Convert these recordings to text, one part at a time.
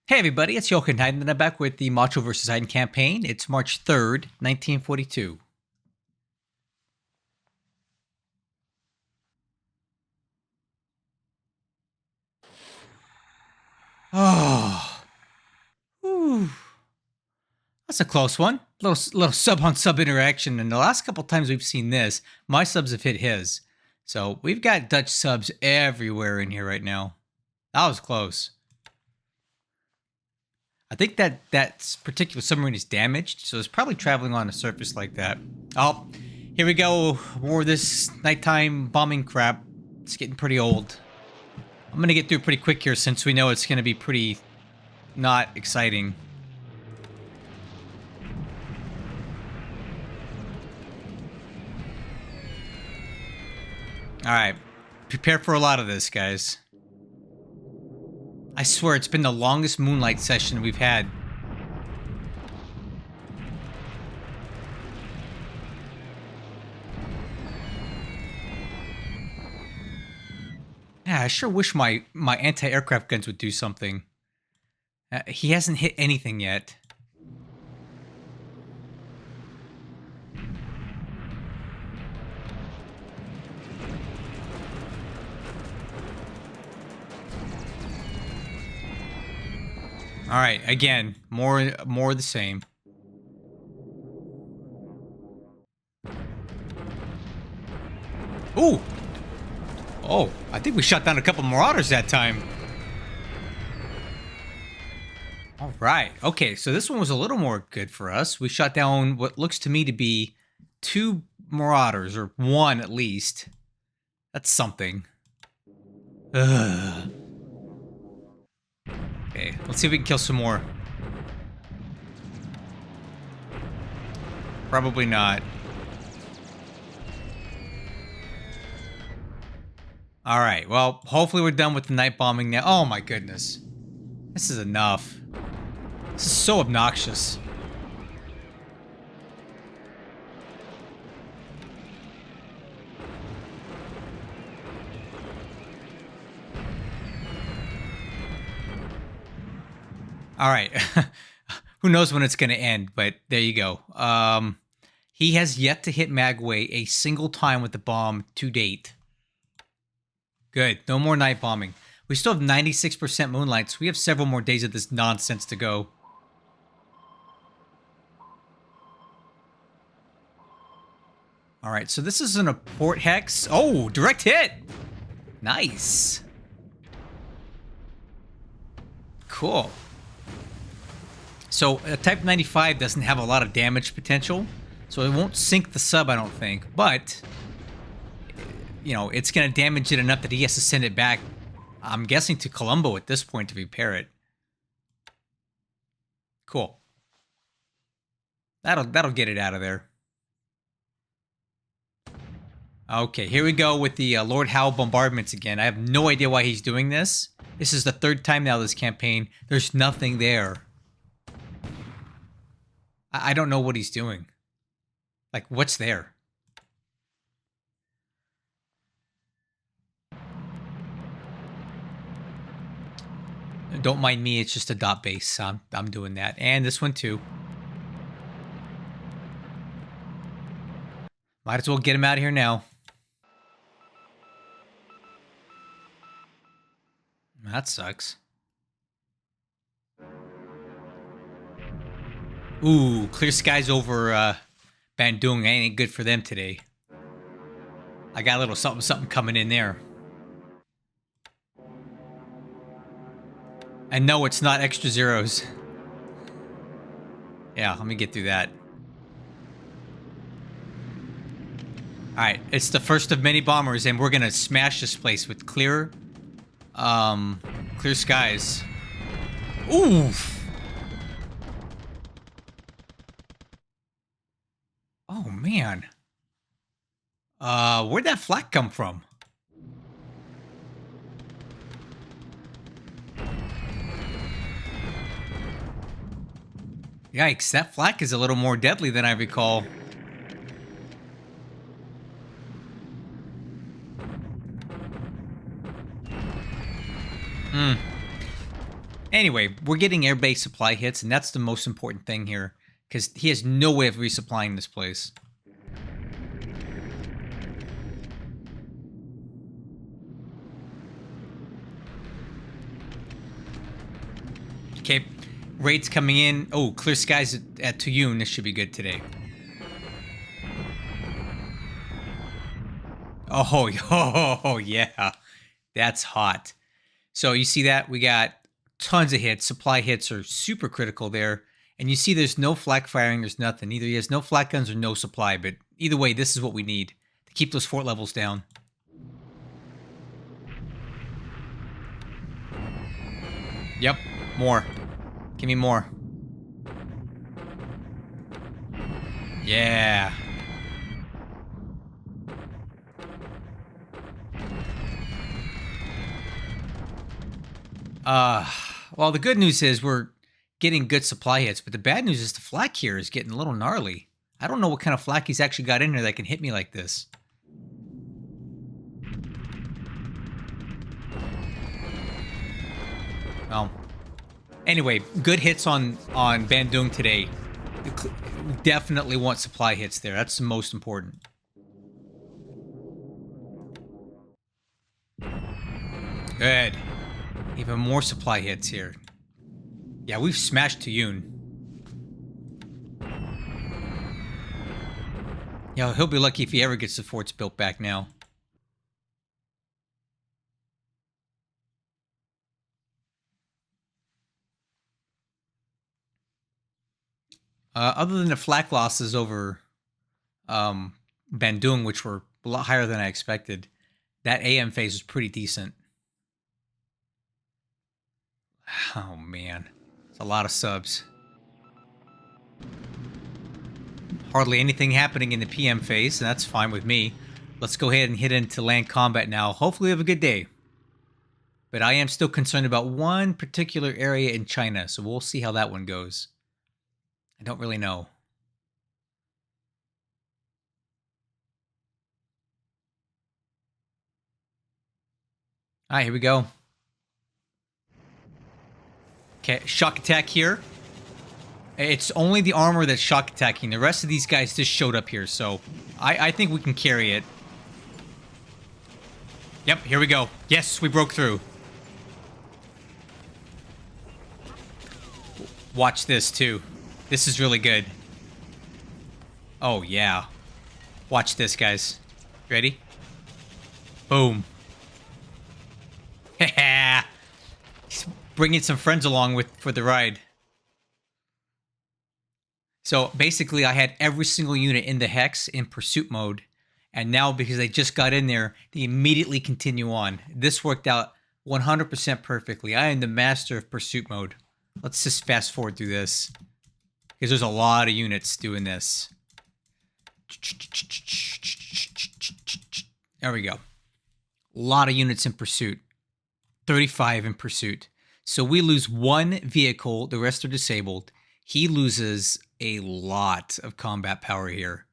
Hey everybody, it's Heiden, and I'm back with the Macho vs. Heiden campaign. It's March 3rd, 1942. Oh, whew. That's a close one. Little sub-on-sub interaction, and the last couple times we've seen this, my subs have hit his. So we've got Dutch subs everywhere in here right now. That was close. I think that particular submarine is damaged, so it's probably traveling on a surface like that. Oh, here we go. More of this nighttime bombing crap. It's getting pretty old. I'm going to get through pretty quick here since we know it's going to be pretty not exciting. Alright. Prepare for a lot of this, guys. I swear it's been the longest moonlight session we've had. Yeah, I sure wish my anti-aircraft guns would do something. He hasn't hit anything yet. All right, again, more of the same. Ooh. Oh, I think we shot down a couple Marauders that time. All right. Okay, so this one was a little more good for us. We shot down what looks to me to be 2 Marauders, or 1 at least. That's something. Ugh. Okay, let's see if we can kill some more. Probably not. Alright, well, hopefully we're done with the night bombing now. Oh my goodness. This is enough. This is so obnoxious. Alright. Who knows when it's going to end, but there you go. He has yet to hit Magway a single time with the bomb to date. Good. No more night bombing. We still have 96% moonlight, so we have several more days of this nonsense to go. Alright, so this isn't a port hex. Oh, direct hit! Nice. Cool. So, Type 95 doesn't have a lot of damage potential, so it won't sink the sub, I don't think. But, you know, it's going to damage it enough that he has to send it back, I'm guessing, to Colombo at this point to repair it. Cool. That'll get it out of there. Okay, here we go with the Lord Howe bombardments again. I have no idea why he's doing this. This is the 3rd time now this campaign. There's nothing there. I don't know what he's doing. Like, what's there? Don't mind me, it's just a dot base. I'm doing that. And this one too. Might as well get him out of here now. That sucks. Ooh, clear skies over Bandung. Ain't good for them today. I got a little something coming in there. And no, it's not extra zeros. Yeah, let me get through that. Alright, it's the first of many bombers, and we're gonna smash this place with clear skies. Oof! Oh, man. Where'd that flak come from? Yikes, that flak is a little more deadly than I recall. Anyway, we're getting airbase supply hits, and that's the most important thing here, because he has no way of resupplying this place. Okay, raids coming in. Oh, clear skies at Tuyun. This should be good today. Oh, oh, yeah. That's hot. So you see that? We got tons of hits. Supply hits are super critical there. And you see there's no flak firing. There's nothing. Either he has no flak guns or no supply. But either way, this is what we need to keep those fort levels down. Yep. More. Give me more. Yeah. Well, the good news is we're getting good supply hits, but the bad news is the flak here is getting a little gnarly. I don't know what kind of flak he's actually got in here that can hit me like this. Well, anyway, good hits on Bandung today. We definitely want supply hits there. That's the most important. Good. Even more supply hits here. Yeah, we've smashed Tuyun. Yeah, he'll be lucky if he ever gets the forts built back now. Other than the flak losses over Bandung, which were a lot higher than I expected, that AM phase was pretty decent. Oh, man. It's a lot of subs. Hardly anything happening in the PM phase, and that's fine with me. Let's go ahead and hit into land combat now. Hopefully we have a good day. But I am still concerned about one particular area in China, so we'll see how that one goes. I don't really know. All right, here we go. Okay, shock attack here. It's only the armor that's shock attacking. The rest of these guys just showed up here, so I think we can carry it. Yep, here we go. Yes, we broke through. Watch this, too. This is really good. Oh, yeah. Watch this, guys. Ready? Boom. He's bringing some friends along for the ride. So basically, I had every single unit in the hex in pursuit mode. And now, because they just got in there, they immediately continue on. This worked out 100% perfectly. I am the master of pursuit mode. Let's just fast forward through this, because there's a lot of units doing this. There we go. A lot of units in pursuit. 35 in pursuit. So we lose one vehicle. The rest are disabled. He loses a lot of combat power here.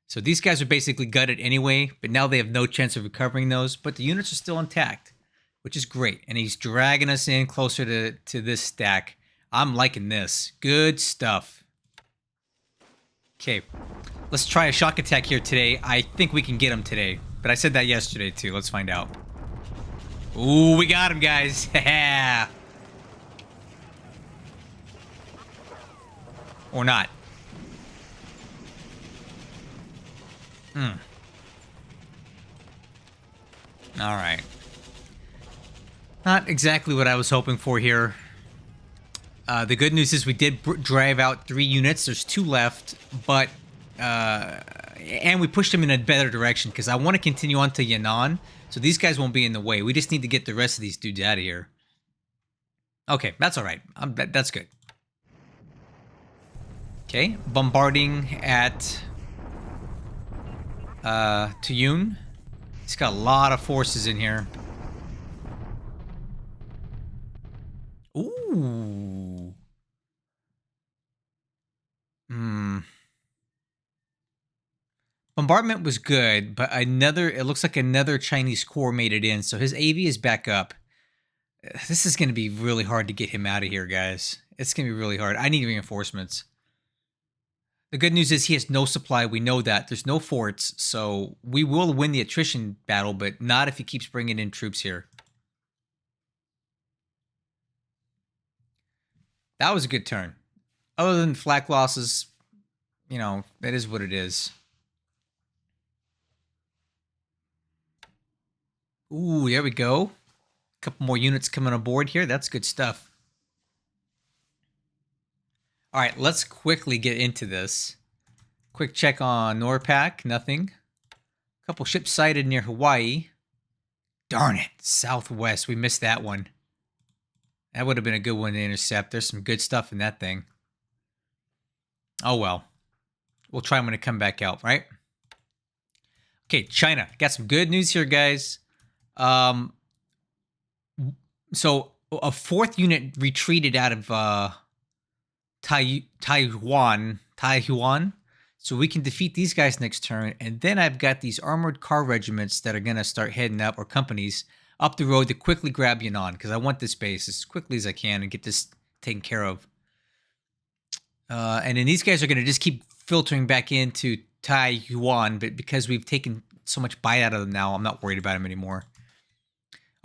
So these guys are basically gutted anyway, but now they have no chance of recovering those. But the units are still intact, which is great. And he's dragging us in closer to this stack. I'm liking this. Good stuff. Okay, let's try a shock attack here today. I think we can get him today, but I said that yesterday too. Let's find out. Ooh, we got him, guys. Or not. All right. Not exactly what I was hoping for here. The good news is we did drive out 3 units. There's 2 left, but and we pushed them in a better direction because I want to continue on to Yan'an, so these guys won't be in the way. We just need to get the rest of these dudes out of here. Okay, that's all right. That's good. Okay, bombarding at Tuyun. He's got a lot of forces in here. Ooh. Bombardment was good, but it looks like another Chinese corps made it in, so his AV is back up. This is going to be really hard to get him out of here, guys. It's going to be really hard. I need reinforcements. The good news is he has no supply. We know that. There's no forts, so we will win the attrition battle, but not if he keeps bringing in troops here. That was a good turn. Other than flak losses, you know, that is what it is. Ooh, there we go. A couple more units coming on board here. That's good stuff. All right, let's quickly get into this. Quick check on NORPAC, nothing. A couple ships sighted near Hawaii. Darn it, southwest. We missed that one. That would have been a good one to intercept. There's some good stuff in that thing. Oh well. We'll try when it come back out, right? Okay, China. Got some good news here, guys. So a fourth unit retreated out of Taiwan. So we can defeat these guys next turn. And then I've got these armored car regiments that are going to start heading up, or companies, up the road to quickly grab Yunnan, because I want this base as quickly as I can and get this taken care of. And then these guys are going to just keep filtering back into Taiwan, but because we've taken so much bite out of them now, I'm not worried about them anymore.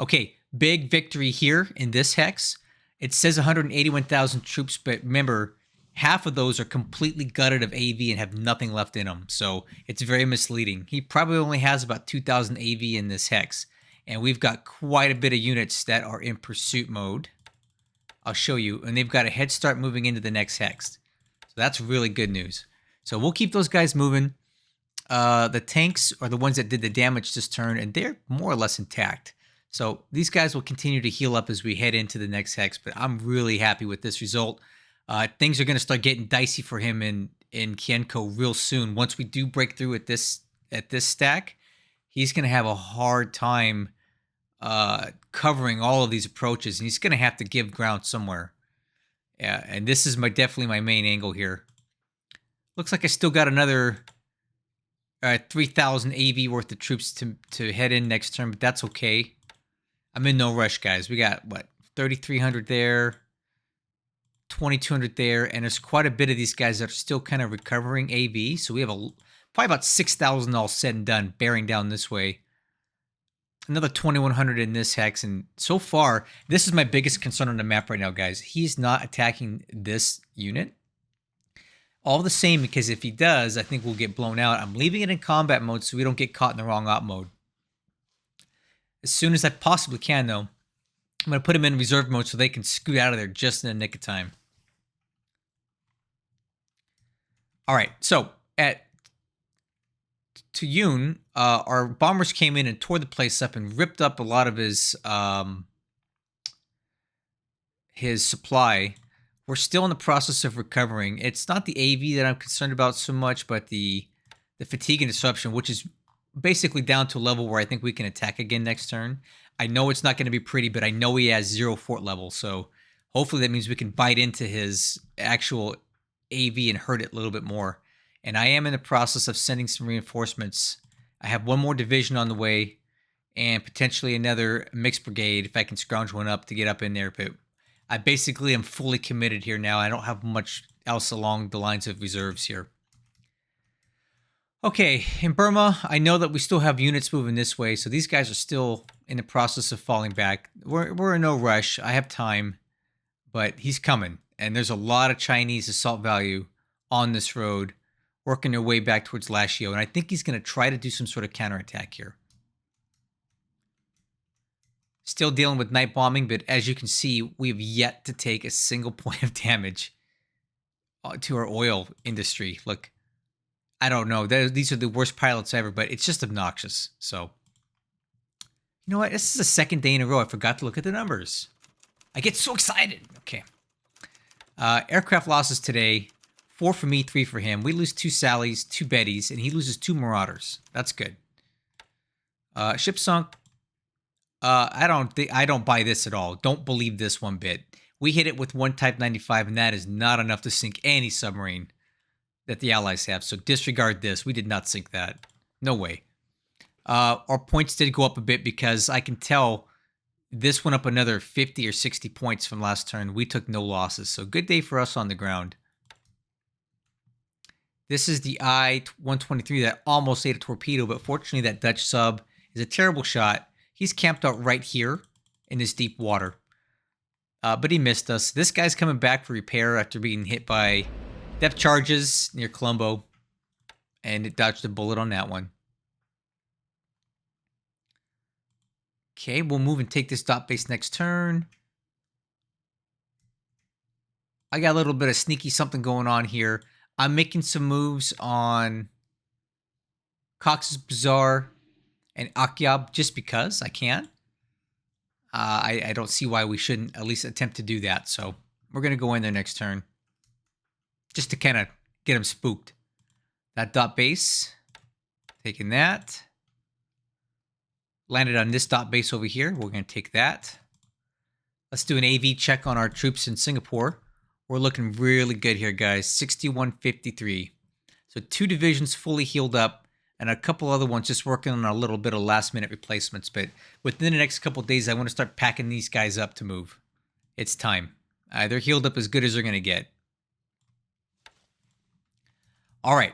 Okay, big victory here in this hex. It says 181,000 troops, but remember, half of those are completely gutted of AV and have nothing left in them, so it's very misleading. He probably only has about 2,000 AV in this hex, and we've got quite a bit of units that are in pursuit mode. I'll show you, and they've got a head start moving into the next hex. So that's really good news. So we'll keep those guys moving. The tanks are the ones that did the damage this turn, and they're more or less intact. So these guys will continue to heal up as we head into the next hex, but I'm really happy with this result. Things are going to start getting dicey for him in Kienko real soon. Once we do break through at this stack, he's going to have a hard time covering all of these approaches, and he's going to have to give ground somewhere. Yeah, and this is definitely my main angle here. Looks like I still got another 3,000 AV worth of troops to head in next turn, but that's okay. I'm in no rush, guys. We got, what, 3,300 there, 2,200 there, and there's quite a bit of these guys that are still kind of recovering AV, so we have probably about 6,000 all said and done, bearing down this way. Another 2,100 in this hex, and so far, this is my biggest concern on the map right now, guys. He's not attacking this unit. All the same, because if he does, I think we'll get blown out. I'm leaving it in combat mode so we don't get caught in the wrong op mode. As soon as I possibly can, though, I'm going to put him in reserve mode so they can scoot out of there just in the nick of time. All right, so at Tuyun, our bombers came in and tore the place up and ripped up a lot of his supply. We're still in the process of recovering. It's not the AV that I'm concerned about so much, but the fatigue and disruption, which is basically down to a level where I think we can attack again next turn. I know it's not going to be pretty, but I know he has 0 fort level, so hopefully that means we can bite into his actual AV and hurt it a little bit more. And I am in the process of sending some reinforcements. I have one more division on the way and potentially another mixed brigade if I can scrounge one up to get up in there, but I basically am fully committed here now. I don't have much else along the lines of reserves here. Okay, in Burma, I know that we still have units moving this way, so these guys are still in the process of falling back. We're in no rush. I have time, but he's coming, and there's a lot of Chinese assault value on this road working their way back towards Lashio, and I think he's going to try to do some sort of counterattack here. Still dealing with night bombing, but as you can see, we have yet to take a single point of damage to our oil industry. Look, I don't know. These are the worst pilots ever, but it's just obnoxious. So, you know what? This is the second day in a row I forgot to look at the numbers. I get so excited. Okay. Aircraft losses today. 4 for me, 3 for him. We lose 2 Sallys, 2 Bettys, and he loses 2 Marauders. That's good. Ship sunk. I don't buy this at all. Don't believe this one bit. We hit it with 1 Type 95, and that is not enough to sink any submarine that the Allies have. So disregard this. We did not sink that. No way. Our points did go up a bit because I can tell This went up another 50 or 60 points from last turn. We took no losses, so good day for us on the ground. This is the I-123 that almost ate a torpedo, but fortunately that Dutch sub is a terrible shot. He's camped out right here in this deep water. But he missed us. This guy's coming back for repair after being hit by depth charges near Colombo. And it dodged a bullet on that one. Okay, we'll move and take this dot base next turn. I got a little bit of sneaky something going on here. I'm making some moves on Cox's Bazaar and Akyab just because I can. I don't see why we shouldn't at least attempt to do that. So we're going to go in there next turn. Just to kind of get him spooked. That dot base. Taking that. Landed on this dot base over here. We're going to take that. Let's do an AV check on our troops in Singapore. We're looking really good here, guys. 6153. So 2 divisions fully healed up. And a couple other ones just working on a little bit of last-minute replacements. But within the next couple of days, I want to start packing these guys up to move. It's time. They're healed up as good as they're going to get. All right.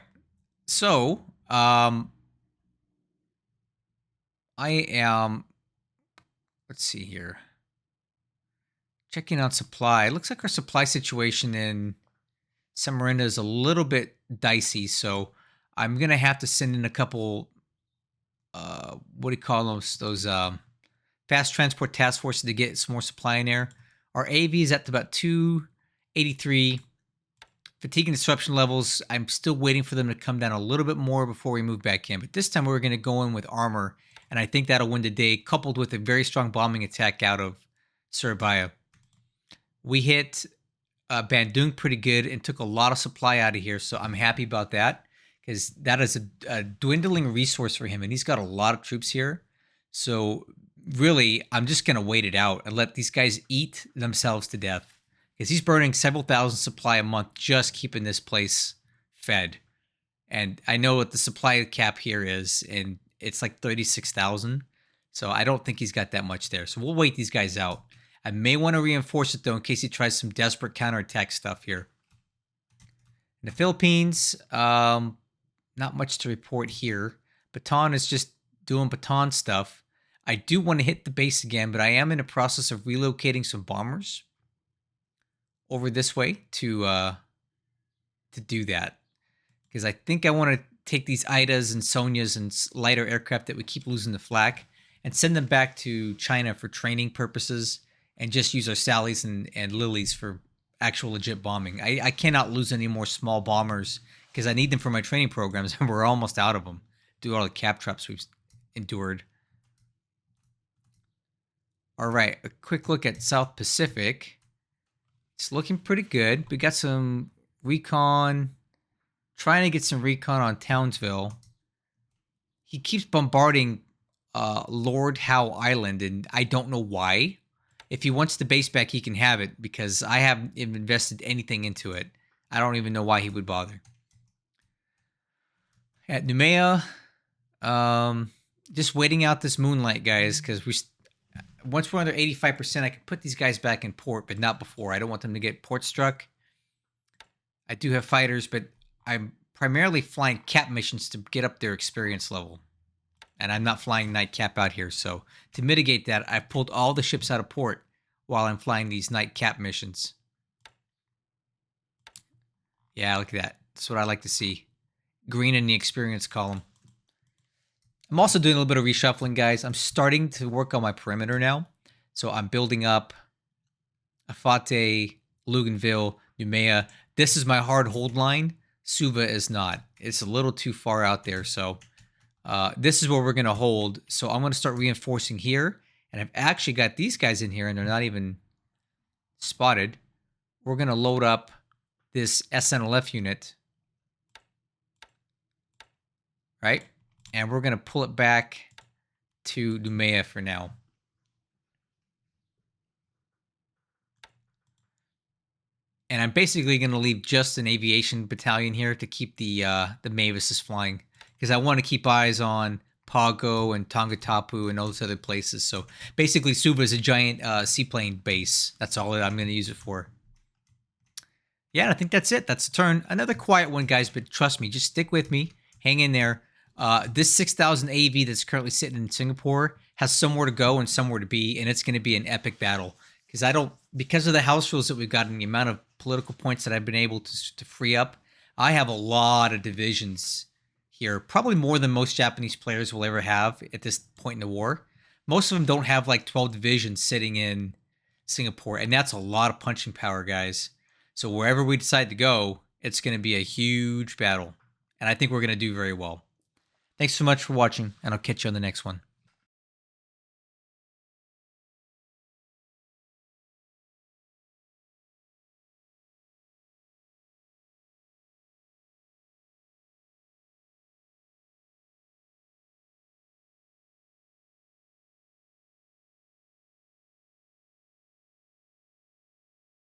So, I am... Let's see here. Checking on supply. It looks like our supply situation in Samarinda is a little bit dicey, so I'm going to have to send in a couple, what do you call those fast transport task forces to get some more supply in there. Our AV is at about 283. Fatigue and disruption levels, I'm still waiting for them to come down a little bit more before we move back in. But this time we're going to go in with armor, and I think that'll win the day, coupled with a very strong bombing attack out of Surabaya. We hit Bandung pretty good and took a lot of supply out of here, so I'm happy about that. Because that is a dwindling resource for him, and he's got a lot of troops here. So really, I'm just going to wait it out and let these guys eat themselves to death. Because he's burning several thousand supply a month just keeping this place fed. And I know what the supply cap here is, and it's like 36,000. So I don't think he's got that much there. So we'll wait these guys out. I may want to reinforce it, though, in case he tries some desperate counterattack stuff here. In the Philippines... not much to report here. Bataan is just doing Bataan stuff. I do want to hit the base again, but I am in the process of relocating some bombers over this way to do that. Because I think I want to take these Idas and Sonias and lighter aircraft that we keep losing the flak and send them back to China for training purposes and just use our Sallies and Lilies for actual legit bombing. I cannot lose any more small bombers because I need them for my training programs, and we're almost out of them. Do all the cap traps we've endured. All right, a quick look at South Pacific. It's looking pretty good. We got some recon, trying to get some recon on Townsville. He keeps bombarding Lord Howe Island, and I don't know why. If he wants the base back, he can have it, because I haven't invested anything into it. I don't even know why he would bother. At Noumea, just waiting out this moonlight, guys, because once we're under 85%, I can put these guys back in port, but not before. I don't want them to get port struck. I do have fighters, but I'm primarily flying cap missions to get up their experience level. And I'm not flying night cap out here, so to mitigate that, I've pulled all the ships out of port while I'm flying these night cap missions. Yeah, look at that. That's what I like to see. Green in the experience column. I'm also doing a little bit of reshuffling, guys. I'm starting to work on my perimeter now. So I'm building up Afate, Luganville, Noumea. This is my hard hold line. Suva is not. It's a little too far out there. So this is where we're going to hold. So I'm going to start reinforcing here. And I've actually got these guys in here, and they're not even spotted. We're going to load up this SNLF unit. Right? And we're going to pull it back to Noumea for now. And I'm basically going to leave just an aviation battalion here to keep the Mavises flying. Because I want to keep eyes on Pago and Tongatapu and all those other places. So basically, Suva is a giant seaplane base. That's all I'm going to use it for. Yeah, I think that's it. That's the turn. Another quiet one, guys, but trust me, just stick with me. Hang in there. This 6,000 AV that's currently sitting in Singapore has somewhere to go and somewhere to be, and it's going to be an epic battle. Because of the house rules that we've got and the amount of political points that I've been able to free up, I have a lot of divisions here, probably more than most Japanese players will ever have at this point in the war. Most of them don't have like 12 divisions sitting in Singapore, and that's a lot of punching power, guys. So wherever we decide to go, it's going to be a huge battle, and I think we're going to do very well. Thanks so much for watching, and I'll catch you on the next one.